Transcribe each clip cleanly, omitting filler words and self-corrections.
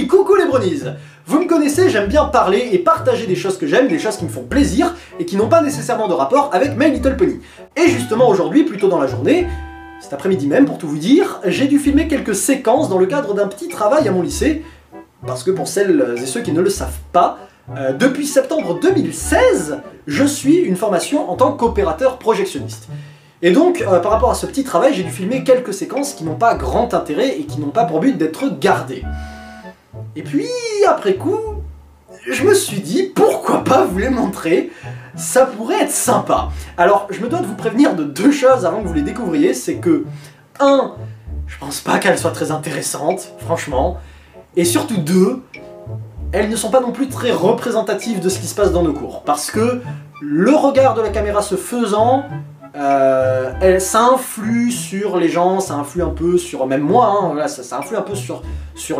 Oui, coucou les bronies. Vous me connaissez, j'aime bien parler et partager des choses que j'aime, des choses qui me font plaisir et qui n'ont pas nécessairement de rapport avec My Little Pony. Et justement aujourd'hui, plus tôt dans la journée, cet après-midi même pour tout vous dire, j'ai dû filmer quelques séquences dans le cadre d'un petit travail à mon lycée, parce que pour celles et ceux qui ne le savent pas, depuis septembre 2016, je suis une formation en tant qu'opérateur projectionniste. Et donc, par rapport à ce petit travail, j'ai dû filmer quelques séquences qui n'ont pas grand intérêt et qui n'ont pas pour but d'être gardées. Et puis, après coup, je me suis dit, pourquoi pas vous les montrer? Ça pourrait être sympa. Alors, je me dois de vous prévenir de deux choses avant que vous les découvriez, c'est que, 1, je pense pas qu'elles soient très intéressantes, franchement, et surtout 2, elles ne sont pas non plus très représentatives de ce qui se passe dans nos cours, parce que le regard de la caméra se faisant, ça influe sur les gens, ça influe un peu sur, même moi, hein, voilà, ça influe un peu sur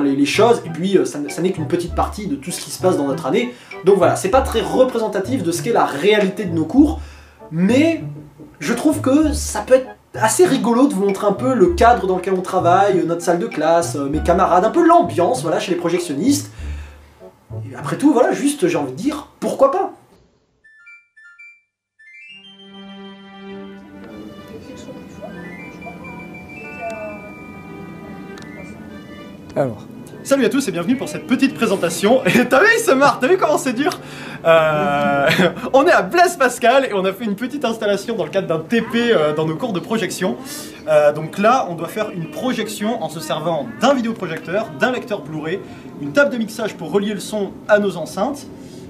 les choses, et puis ça n'est qu'une petite partie de tout ce qui se passe dans notre année, donc voilà, c'est pas très représentatif de ce qu'est la réalité de nos cours, mais je trouve que ça peut être assez rigolo de vous montrer un peu le cadre dans lequel on travaille, notre salle de classe, mes camarades, un peu l'ambiance, voilà, chez les projectionnistes. Et après tout, voilà, juste, j'ai envie de dire, pourquoi pas? Alors. Salut à tous et bienvenue pour cette petite présentation. Et t'as vu, il se marre, t'as vu comment c'est dur? On est à Blaise Pascal et on a fait une petite installation dans le cadre d'un TP dans nos cours de projection. Donc là, on doit faire une projection en se servant d'un vidéoprojecteur, d'un lecteur Blu-ray, une table de mixage pour relier le son à nos enceintes.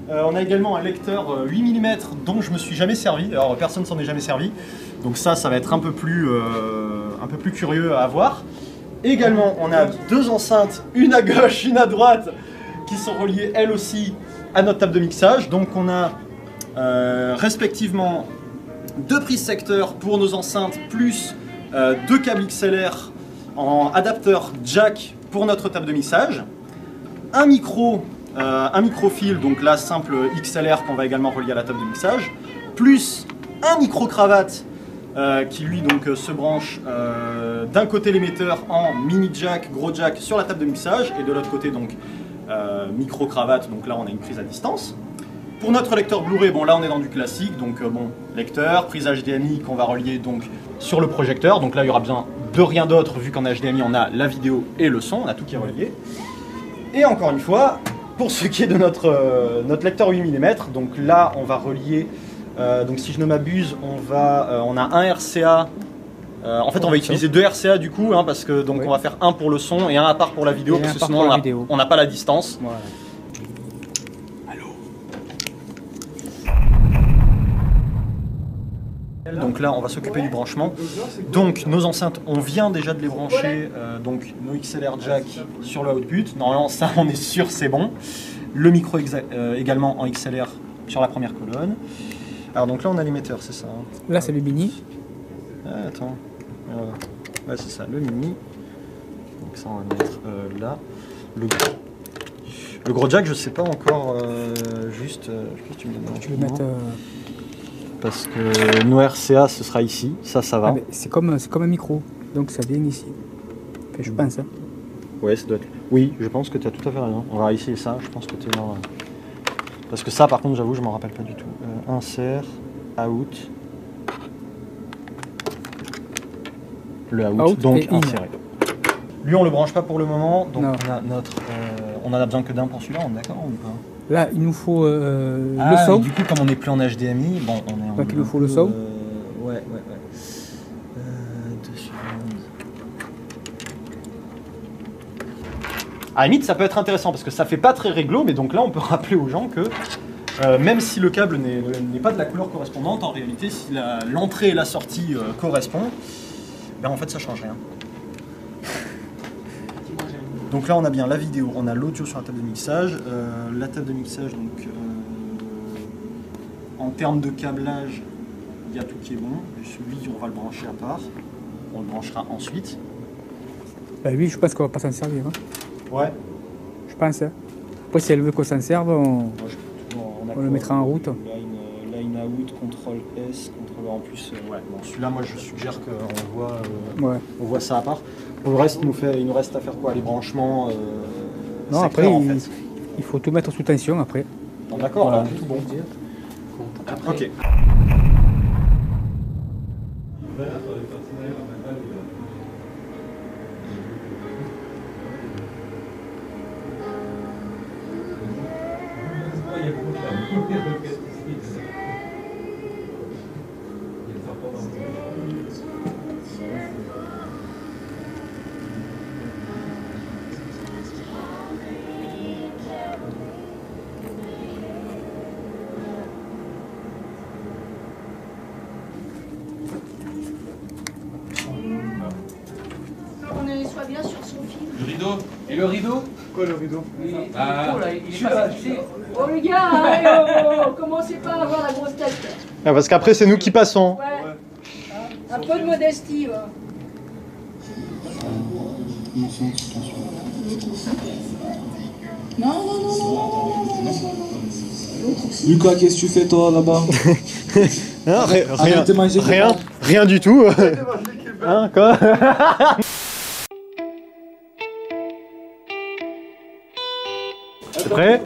On a également un lecteur 8 mm dont je me suis jamais servi, alors personne s'en est jamais servi. Donc ça va être un peu plus curieux à voir. Également, on a deux enceintes, une à gauche, une à droite, qui sont reliées elles aussi à notre table de mixage. Donc on a respectivement deux prises secteurs pour nos enceintes, plus deux câbles XLR en adapteur jack pour notre table de mixage. Un micro-fil, donc là simple XLR qu'on va également relier à la table de mixage, plus un micro-cravate qui lui donc se branche d'un côté l'émetteur en mini jack, gros jack sur la table de mixage et de l'autre côté donc micro cravate, donc là on a une prise à distance. Pour notre lecteur Blu-ray, bon là on est dans du classique, donc bon, lecteur, prise HDMI qu'on va relier donc sur le projecteur, donc là il y aura besoin de rien d'autre vu qu'en HDMI on a la vidéo et le son, on a tout qui est relié. Et encore une fois, pour ce qui est de notre lecteur 8 mm, donc là on va relier. Donc si je ne m'abuse, on a un RCA. En fait, on va utiliser deux RCA du coup, hein, parce que donc on va faire un pour le son et un à part pour la vidéo, parce que sinon on n'a pas la distance. Voilà. Allô. Donc là, on va s'occuper du branchement. Donc nos enceintes, on vient déjà de les brancher, donc nos XLR jack sur le output. Normalement, ça, on est sûr, c'est bon. Le micro également en XLR sur la première colonne. Alors donc là on a l'émetteur, c'est ça hein. Là c'est le mini. Ah, attends. Ouais c'est ça, le mini. Donc ça on va mettre là. Le gros jack je sais pas encore juste. Je sais pas si tu me donnes. Tu veux mettre. Parce que nos RCA ce sera ici, ça va. Ah, c'est comme un micro, donc ça vient ici. Enfin, je pense. Hein. Ouais ça doit être. Oui, je pense que tu as tout à fait raison. On va essayer ça, je pense que tu es dans. Parce que ça, par contre, j'avoue, je m'en rappelle pas du tout. Insert, out. Le out donc inséré. Lui, on le branche pas pour le moment, donc on a on en a besoin que d'un pour celui-là, on est d'accord ou pas? Là, il nous faut le son. Du coup, comme on n'est plus en HDMI, bon, on est en. Donc il nous faut le son. Ouais. 2 secondes. À la limite, ça peut être intéressant parce que ça fait pas très réglo, mais donc là, on peut rappeler aux gens que même si le câble n'est pas de la couleur correspondante, en réalité, si l'entrée et la sortie correspondent, ben en fait, ça change rien. Donc là, on a bien la vidéo, on a l'audio sur la table de mixage. La table de mixage, donc en termes de câblage, il y a tout qui est bon. Celui, on va le brancher à part. On le branchera ensuite. Bah oui, je pense qu'on va pas s'en servir. Hein. Ouais. Je pense. Hein. Après, si elle veut qu'on s'en serve, on le mettra en route. Line out, contrôle S, contrôle en plus. Ouais. Bon, celui-là, moi, je suggère qu'on voit ça à part. Pour le reste, il nous reste à faire quoi? Les branchements Non, c'est après, clair, en fait. il faut tout mettre sous tension après. Bon, d'accord, Voilà. tout bon. Après, Ok. On soit bien sur son fil. Le rideau. Et le rideau? Quoi le rideau? Ah, il est pas fixé. Oh les gars, commencez pas à avoir la grosse tête. Parce qu'après c'est nous qui passons. Ouais. Un peu de modestie. Ouais. Lucas, qu'est-ce que tu fais toi là-bas? Rien, de manger des pâtes. rien du tout. Hein, quoi? C'est prêt?